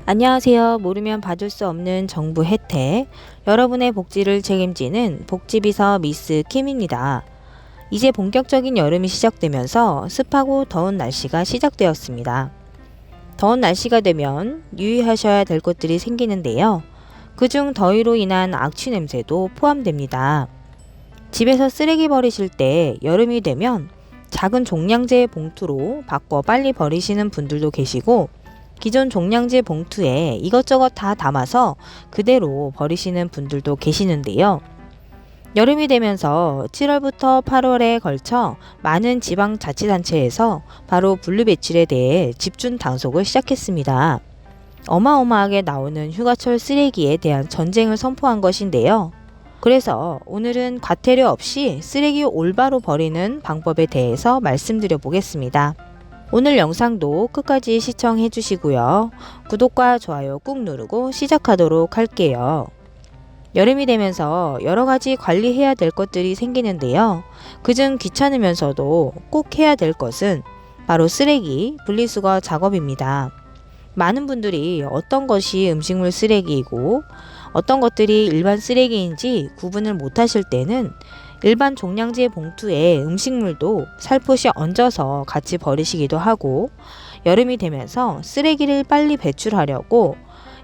안녕하세요. 모르면 받을 수 없는 정부 혜택, 여러분의 복지를 책임지는 복지비서 미스 킴입니다. 이제 본격적인 여름이 시작되면서 습하고 더운 날씨가 시작되었습니다. 더운 날씨가 되면 유의하셔야 될 것들이 생기는데요. 그중 더위로 인한 악취 냄새도 포함됩니다. 집에서 쓰레기 버리실 때 여름이 되면 작은 종량제 봉투로 바꿔 빨리 버리시는 분들도 계시고, 기존 종량제 봉투에 이것저것 다 담아서 그대로 버리시는 분들도 계시는데요. 여름이 되면서 7월부터 8월에 걸쳐 많은 지방자치단체에서 바로 분리배출에 대해 집중 단속을 시작했습니다. 어마어마하게 나오는 휴가철 쓰레기에 대한 전쟁을 선포한 것인데요. 그래서 오늘은 과태료 없이 쓰레기 올바로 버리는 방법에 대해서 말씀드려 보겠습니다. 오늘 영상도 끝까지 시청해 주시고요. 구독과 좋아요 꾹 누르고 시작하도록 할게요. 여름이 되면서 여러 가지 관리해야 될 것들이 생기는데요. 그중 귀찮으면서도 꼭 해야 될 것은 바로 쓰레기 분리수거 작업입니다. 많은 분들이 어떤 것이 음식물 쓰레기이고 어떤 것들이 일반 쓰레기인지 구분을 못하실 때는 일반 종량제 봉투에 음식물도 살포시 얹어서 같이 버리시기도 하고, 여름이 되면서 쓰레기를 빨리 배출하려고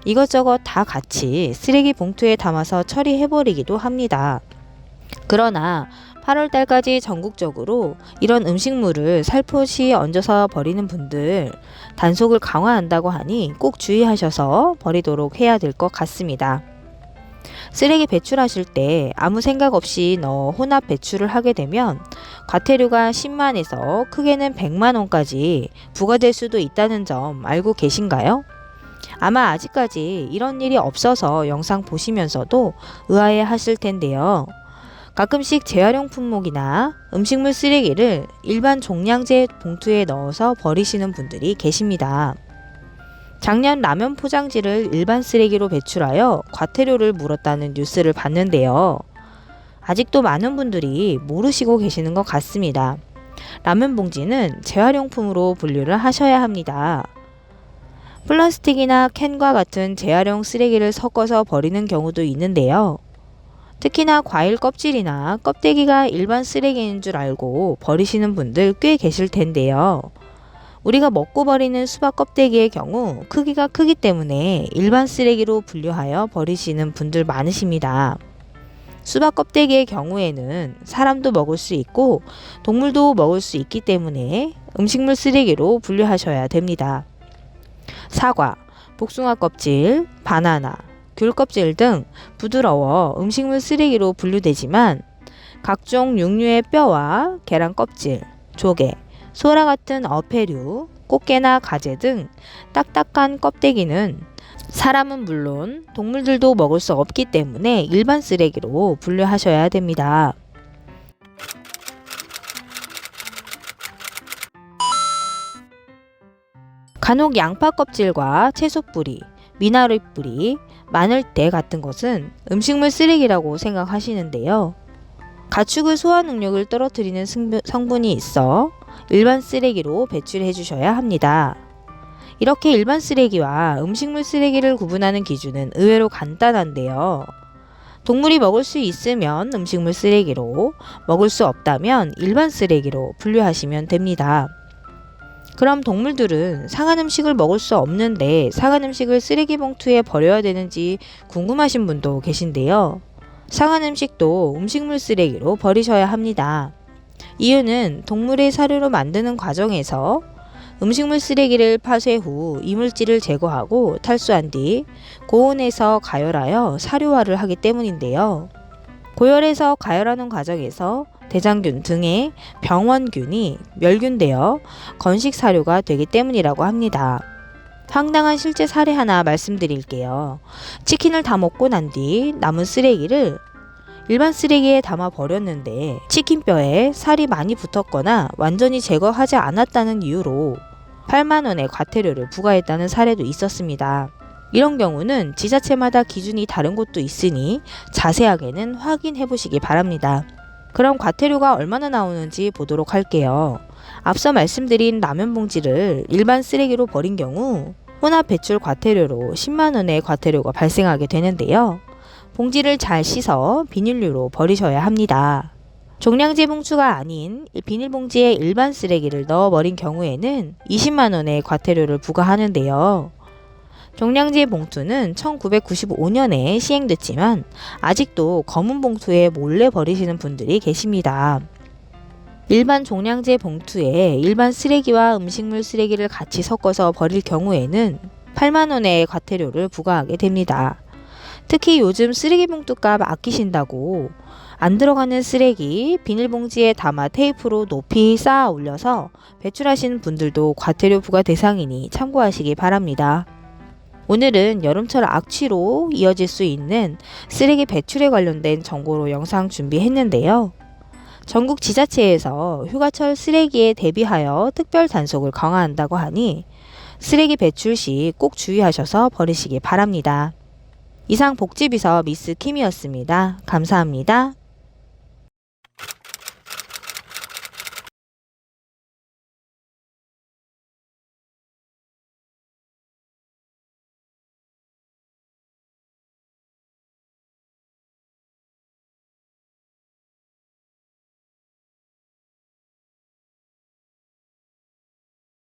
이것저것 다 같이 쓰레기 봉투에 담아서 처리해버리기도 합니다. 그러나 8월달까지 전국적으로 이런 음식물을 살포시 얹어서 버리는 분들 단속을 강화한다고 하니 꼭 주의하셔서 버리도록 해야 될 것 같습니다. 쓰레기 배출하실 때 아무 생각 없이 혼합 배출을 하게 되면 과태료가 10만에서 크게는 100만원까지 부과될 수도 있다는 점 알고 계신가요? 아마 아직까지 이런 일이 없어서 영상 보시면서도 의아해 하실 텐데요. 가끔씩 재활용 품목이나 음식물 쓰레기를 일반 종량제 봉투에 넣어서 버리시는 분들이 계십니다. 작년 라면 포장지를 일반 쓰레기로 배출하여 과태료를 물었다는 뉴스를 봤는데요. 아직도 많은 분들이 모르시고 계시는 것 같습니다. 라면 봉지는 재활용품으로 분류를 하셔야 합니다. 플라스틱이나 캔과 같은 재활용 쓰레기를 섞어서 버리는 경우도 있는데요. 특히나 과일 껍질이나 껍데기가 일반 쓰레기인 줄 알고 버리시는 분들 꽤 계실 텐데요. 우리가 먹고 버리는 수박 껍데기의 경우 크기가 크기 때문에 일반 쓰레기로 분류하여 버리시는 분들 많으십니다. 수박 껍데기의 경우에는 사람도 먹을 수 있고 동물도 먹을 수 있기 때문에 음식물 쓰레기로 분류하셔야 됩니다. 사과, 복숭아 껍질, 바나나, 귤 껍질 등 부드러워 음식물 쓰레기로 분류되지만 각종 육류의 뼈와 계란 껍질, 조개, 소라 같은 어패류, 꽃게나 가재 등 딱딱한 껍데기는 사람은 물론 동물들도 먹을 수 없기 때문에 일반 쓰레기로 분류하셔야 됩니다. 간혹 양파 껍질과 채소 뿌리, 미나리 뿌리, 마늘대 같은 것은 음식물 쓰레기라고 생각하시는데요. 가축의 소화 능력을 떨어뜨리는 성분이 있어 일반 쓰레기로 배출해 주셔야 합니다. 이렇게 일반 쓰레기와 음식물 쓰레기를 구분하는 기준은 의외로 간단한데요. 동물이 먹을 수 있으면 음식물 쓰레기로, 먹을 수 없다면 일반 쓰레기로 분류하시면 됩니다. 그럼 동물들은 상한 음식을 먹을 수 없는데 상한 음식을 쓰레기 봉투에 버려야 되는지 궁금하신 분도 계신데요. 상한 음식도 음식물 쓰레기로 버리셔야 합니다. 이유는 동물의 사료로 만드는 과정에서 음식물 쓰레기를 파쇄 후 이물질을 제거하고 탈수한 뒤 고온에서 가열하여 사료화를 하기 때문인데요. 고열에서 가열하는 과정에서 대장균 등의 병원균이 멸균되어 건식 사료가 되기 때문이라고 합니다. 황당한 실제 사례 하나 말씀드릴게요. 치킨을 다 먹고 난 뒤 남은 쓰레기를 일반 쓰레기에 담아 버렸는데 치킨뼈에 살이 많이 붙었거나 완전히 제거하지 않았다는 이유로 8만원의 과태료를 부과했다는 사례도 있었습니다. 이런 경우는 지자체마다 기준이 다른 곳도 있으니 자세하게는 확인해 보시기 바랍니다. 그럼 과태료가 얼마나 나오는지 보도록 할게요. 앞서 말씀드린 라면 봉지를 일반 쓰레기로 버린 경우 혼합 배출 과태료로 10만 원의 과태료가 발생하게 되는데요. 봉지를 잘 씻어 비닐류로 버리셔야 합니다. 종량제 봉투가 아닌 비닐봉지에 일반 쓰레기를 넣어 버린 경우에는 20만 원의 과태료를 부과하는데요. 종량제 봉투는 1995년에 시행됐지만 아직도 검은 봉투에 몰래 버리시는 분들이 계십니다. 일반 종량제 봉투에 일반 쓰레기와 음식물 쓰레기를 같이 섞어서 버릴 경우에는 8만 원의 과태료를 부과하게 됩니다. 특히 요즘 쓰레기 봉투값 아끼신다고 안 들어가는 쓰레기 비닐봉지에 담아 테이프로 높이 쌓아 올려서 배출하시는 분들도 과태료 부과 대상이니 참고하시기 바랍니다. 오늘은 여름철 악취로 이어질 수 있는 쓰레기 배출에 관련된 정보로 영상 준비했는데요. 전국 지자체에서 휴가철 쓰레기에 대비하여 특별 단속을 강화한다고 하니 쓰레기 배출 시 꼭 주의하셔서 버리시기 바랍니다. 이상 복지비서 미스 킴이었습니다. 감사합니다.